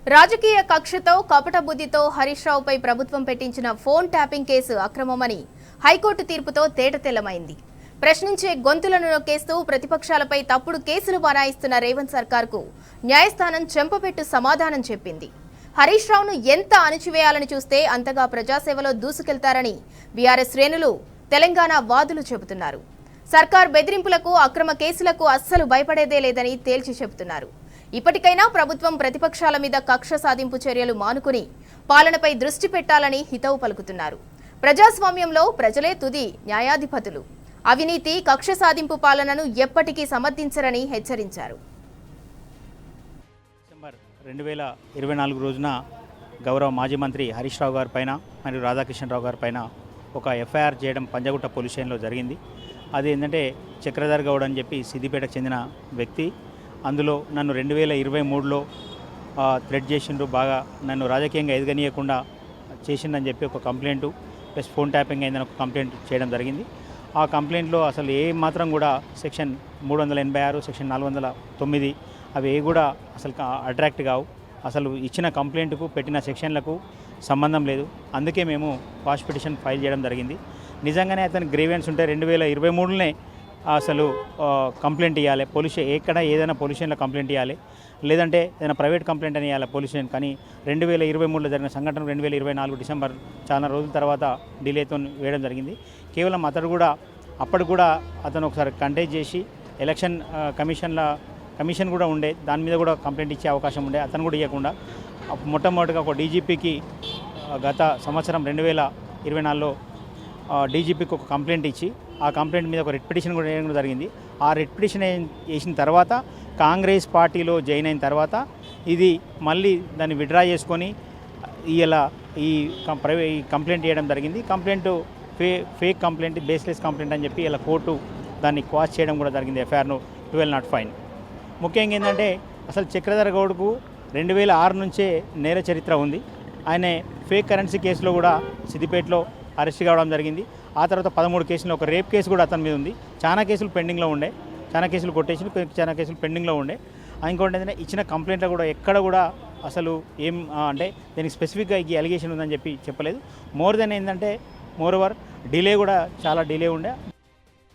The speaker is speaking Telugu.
రాజకీయ కక్షతో కపట బుద్ధితో హరీష్ రావుపై ప్రభుత్వం పెట్టించిన ఫోన్ ట్యాపింగ్ కేసు అక్రమమని హైకోర్టు తీర్పుతో తేటతెల్లమైంది. ప్రశ్నించే గొంతులను నొక్కేస్తూ ప్రతిపక్షాలపై తప్పుడు కేసులు బనాయిస్తున్న రేవంత్ సర్కార్కు న్యాయస్థానం చెంపపెట్టు సమాధానం చెప్పింది. హరీష్ రావును ఎంత అణచివేయాలని చూస్తే అంతగా ప్రజాసేవలో దూసుకెళ్తారని బీఆర్ఎస్ శ్రేణులు, తెలంగాణ వాదులు చెబుతున్నారు. సర్కార్ బెదిరింపులకు, అక్రమ కేసులకు అస్సలు భయపడేదే లేదని తేల్చి చెబుతున్నారు. ఇప్పటికైనా ప్రభుత్వం ప్రతిపక్షాల మీద కక్ష సాధింపు చర్యలు మానుకుని పాలనపై దృష్టి పెట్టాలని హితవు పలుకుతున్నారు. ప్రజాస్వామ్యంలో ప్రజలే తుది న్యాయాధిపతులు. అవినీతి, కక్ష సాధింపు పాలనను ఎప్పటికీ సమర్థించరని హెచ్చరించారు. డిసెంబర్ 2024 రోజున గౌరవ మాజీ మంత్రి హరీష్ రావు గారి పైన మరియు రాధాకృష్ణరావు గారి పైన ఒక ఎఫ్ఐఆర్ చేయడం పంజగుట్ట పోలీస్ స్టేషన్లో జరిగింది. అది ఏంటంటే చక్రధర్ గౌడ్ అని చెప్పి సిద్దిపేటకు చెందిన వ్యక్తి. అందులో నన్ను 2023లో థ్రెట్ చేసిండ్రు, బాగా నన్ను రాజకీయంగా ఎదగనీయకుండా చేసిందని చెప్పి ఒక కంప్లైంటు ప్లస్ ఫోన్ ట్యాపింగ్ అయిందని ఒక కంప్లైంట్ చేయడం జరిగింది. ఆ కంప్లైంట్లో అసలు ఏ మాత్రం కూడా సెక్షన్ 386, సెక్షన్ 409 అవి ఏ కూడా అసలు అట్రాక్ట్ కావు. అసలు ఇచ్చిన కంప్లైంట్కు పెట్టిన సెక్షన్లకు సంబంధం లేదు. అందుకే మేము క్వాష్ పిటిషన్ ఫైల్ చేయడం జరిగింది. నిజంగానే అతని గ్రీవెన్స్ ఉంటే 2023లోనే అసలు కంప్లైంట్ ఇవ్వాలి. ఎక్కడ ఏదైనా పోలీస్ స్టేషన్లో కంప్లైంట్ ఇవ్వాలి, లేదంటే ఏదైనా ప్రైవేట్ కంప్లైంట్ అని ఇవ్వాలి పోలీస్ స్టేషన్. కానీ 2023లో జరిగిన సంఘటన 2024 డిసెంబర్ చాలా రోజుల తర్వాత డిలేతో వేయడం జరిగింది. కేవలం అతడు కూడా అప్పటి కూడా అతను ఒకసారి కంటెస్ట్ చేసి ఎలక్షన్ కమిషన్ కూడా ఉండే, దాని మీద కూడా కంప్లైంట్ ఇచ్చే అవకాశం ఉండే, అతను కూడా ఇవ్వకుండా మొట్టమొదటిగా ఒక డీజీపీకి గత సంవత్సరం 2024లో డీజీపీకి ఒక కంప్లైంట్ ఇచ్చి ఆ కంప్లైంట్ మీద ఒక రిట్ పిటిషన్ కూడా వేయడం జరిగింది. ఆ రిట్ పిటిషన్ వేసిన తర్వాత కాంగ్రెస్ పార్టీలో జాయిన్ అయిన తర్వాత ఇది మళ్ళీ దాన్ని విత్డ్రా చేసుకొని ఇలా ఈ కంప్లైంట్ చేయడం జరిగింది. Complaint fake complaint, baseless complaint అని చెప్పి ఇలా కోర్టు దాన్ని క్వాష్ చేయడం కూడా జరిగింది. ఎఫ్ఐఆర్ను 1205. ముఖ్యంగా ఏంటంటే అసలు చక్రధర్ గౌడ్కు 2006 నుంచే నేర చరిత్ర ఉంది. ఆయన ఫేక్ కరెన్సీ కేసులో కూడా సిద్దిపేటలో అరెస్ట్ కావడం జరిగింది. ఆ తర్వాత 13 కేసులు, ఒక రేప్ కేసు కూడా అతని మీద ఉంది. చాలా కేసులు పెండింగ్లో ఉండే, చాలా కేసులు కొట్టేసి, చాలా కేసులు పెండింగ్లో ఉండే. ఇంకోటి ఏంటంటే ఇచ్చిన కంప్లైంట్లో కూడా ఎక్కడ కూడా అసలు ఏం అంటే దీనికి స్పెసిఫిక్గా ఈ అలిగేషన్ ఉందని చెప్పి చెప్పలేదు. మోర్ ఓవర్ డిలే కూడా చాలా డిలే ఉండే.